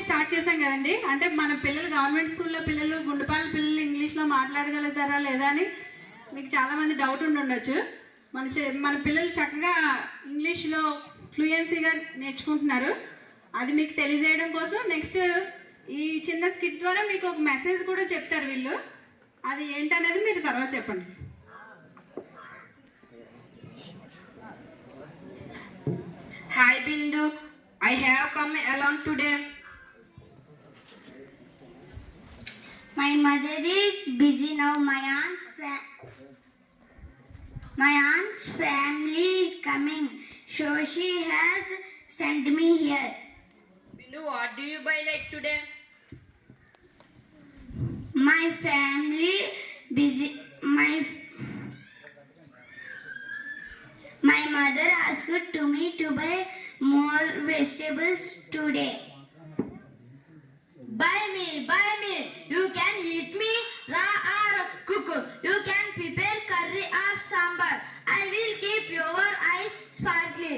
Start చేశాం కదండి. అంటే మన పిల్లలు గవర్నమెంట్ స్కూల్లో పిల్లలు గుండెపాల పిల్లలు ఇంగ్లీష్లో మాట్లాడగలుగుతారా లేదా అని మీకు చాలామంది డౌట్ ఉండొచ్చు. మన పిల్లలు చక్కగా ఇంగ్లీష్లో ఫ్లూయెన్సీగా నేర్చుకుంటున్నారు. అది మీకు తెలియజేయడం కోసం నెక్స్ట్ ఈ చిన్న స్కిట్ ద్వారా మీకు ఒక మెసేజ్ కూడా చెప్తారు వీళ్ళు. అది ఏంటనేది మీరు తర్వాత చెప్పండి. Hi Bindu, I have come along today. My mother is busy now. My aunt's family is coming, so she has sent me here. Bindu, what do you buy like today? My family busy. My mother asked to me to buy more vegetables today. Buy me. You can eat me raw or cook. You can prepare curry or sambar. I will keep your eyes sparkly.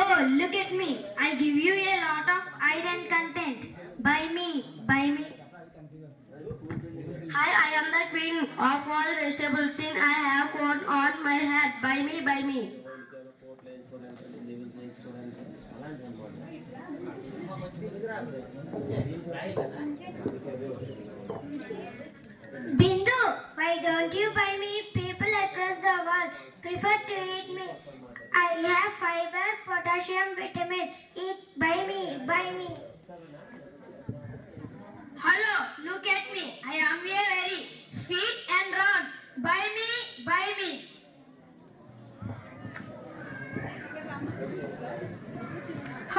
Oh, look at me. I give you a lot of iron content. Buy me. Hi, I am the queen of all vegetables. Since I have coat on my head. Buy me. Bindu, why don't you buy me? People across the world prefer to eat me. I have fiber, potassium, vitamin. Eat, buy me. Hello, look at me. I am a very sweet and round. Buy me.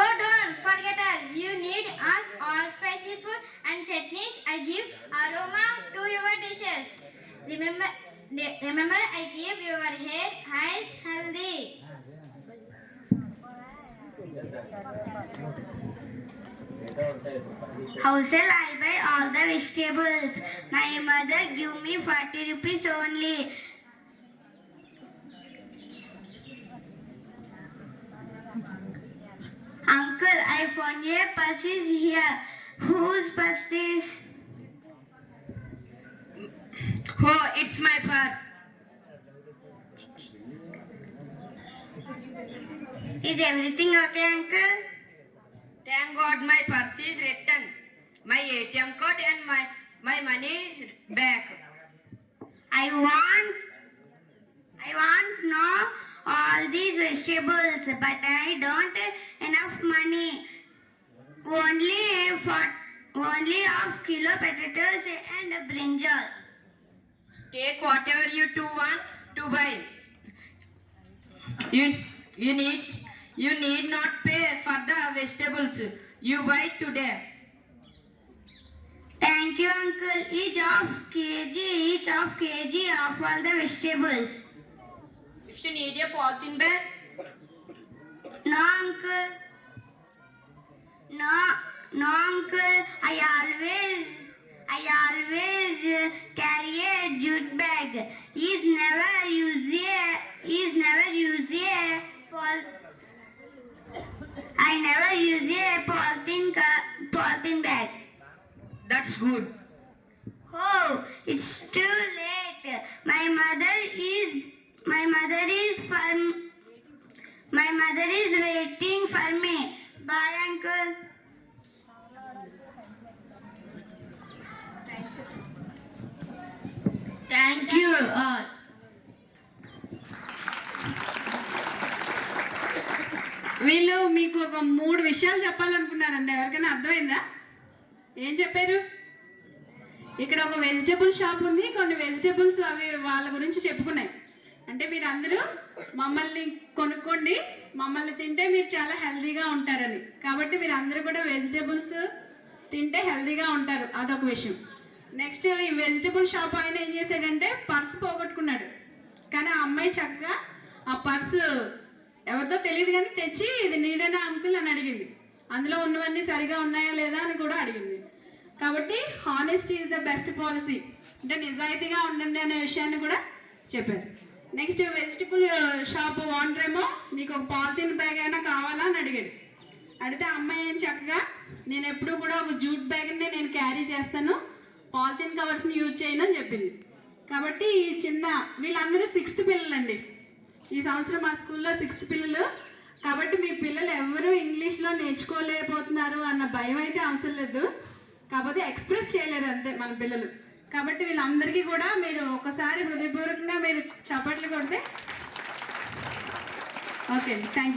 Oh, don't forget us. You need us all spicy food and chutneys. I give aroma to your dishes. Remember, I keep your hair, eyes healthy. How shall I buy all the vegetables? My mother give me 40 rupees only. Uncle, I found a purse is here. Whose purse is? Oh, it's my purse. Is everything okay, uncle? Thank God my purse is returned. My ATM card and my money back. I want know all these vegetables, but I don't enough money. Only half kilo potatoes and brinjal. Take whatever you two want to buy. You need not pay for the vegetables you buy today. Thank you, uncle. Each half kg of all the vegetables. If you need a polythene bag, No, uncle. No, uncle. I always carry a jute bag. He's never use a I never use a polythene bag. that's good. Oh, it's too late. My mother is waiting for me. Bye, uncle. Thank you all. వీళ్ళు మీకు ఒక 3 విషయాలు చెప్పాలనుకున్నారండి. ఎవరికైనా అర్థమైందా? ఏం చెప్పారు? ఇక్కడ ఒక వెజిటబుల్ షాప్ ఉంది. కొన్ని వెజిటబుల్స్ అవి వాళ్ళ గురించి చెప్పుకున్నాయి. అంటే మీరు అందరూ మమ్మల్ని కొనుక్కోండి, మమ్మల్ని తింటే మీరు చాలా హెల్తీగా ఉంటారని. కాబట్టి మీరు అందరూ కూడా వెజిటబుల్స్ తింటే హెల్తీగా ఉంటారు. అదొక విషయం. నెక్స్ట్ ఈ వెజిటబుల్ షాప్ ఆయన ఏం చేశాడంటే పర్స్ పోగొట్టుకున్నాడు. కానీ ఆ అమ్మాయి చక్కగా ఆ పర్సు ఎవరితో తెలియదు కానీ తెచ్చి ఇది నీదేనా అంకుల్ అని అడిగింది. అందులో ఉన్నవన్నీ సరిగా ఉన్నాయా లేదా అని కూడా అడిగింది. కాబట్టి honesty is the best policy, అంటే నిజాయితీగా ఉండండి అనే విషయాన్ని కూడా చెప్పారు. నెక్స్ట్ వెజిటబుల్ షాప్ ఓనర్ ఏమో నీకు ఒక పాలిథిన్ బ్యాగ్ అయినా కావాలా అని అడిగాడు. అడిగితే ఆ అమ్మాయి ఏం చక్కగా నేను ఎప్పుడూ కూడా ఒక జూట్ బ్యాగ్ని నేను క్యారీ చేస్తాను, పాలిథిన్ కవర్స్ని యూజ్ చేయను అని చెప్పింది. కాబట్టి ఈ చిన్న వీళ్ళందరూ 6th పిల్లలండి. ఈ సంవత్సరం మా స్కూల్లో 6th పిల్లలు. కాబట్టి మీ పిల్లలు ఎవరు ఇంగ్లీష్లో నేర్చుకోలేకపోతున్నారు అన్న భయం అయితే అవసరం లేదు. కాకపోతే ఎక్స్ప్రెస్ చేయలేరు అంతే మన పిల్లలు. కాబట్టి వీళ్ళందరికీ కూడా మీరు ఒకసారి హృదయపూర్వకంగా మీరు చప్పట్లు కొడితే ఓకే. Thank you.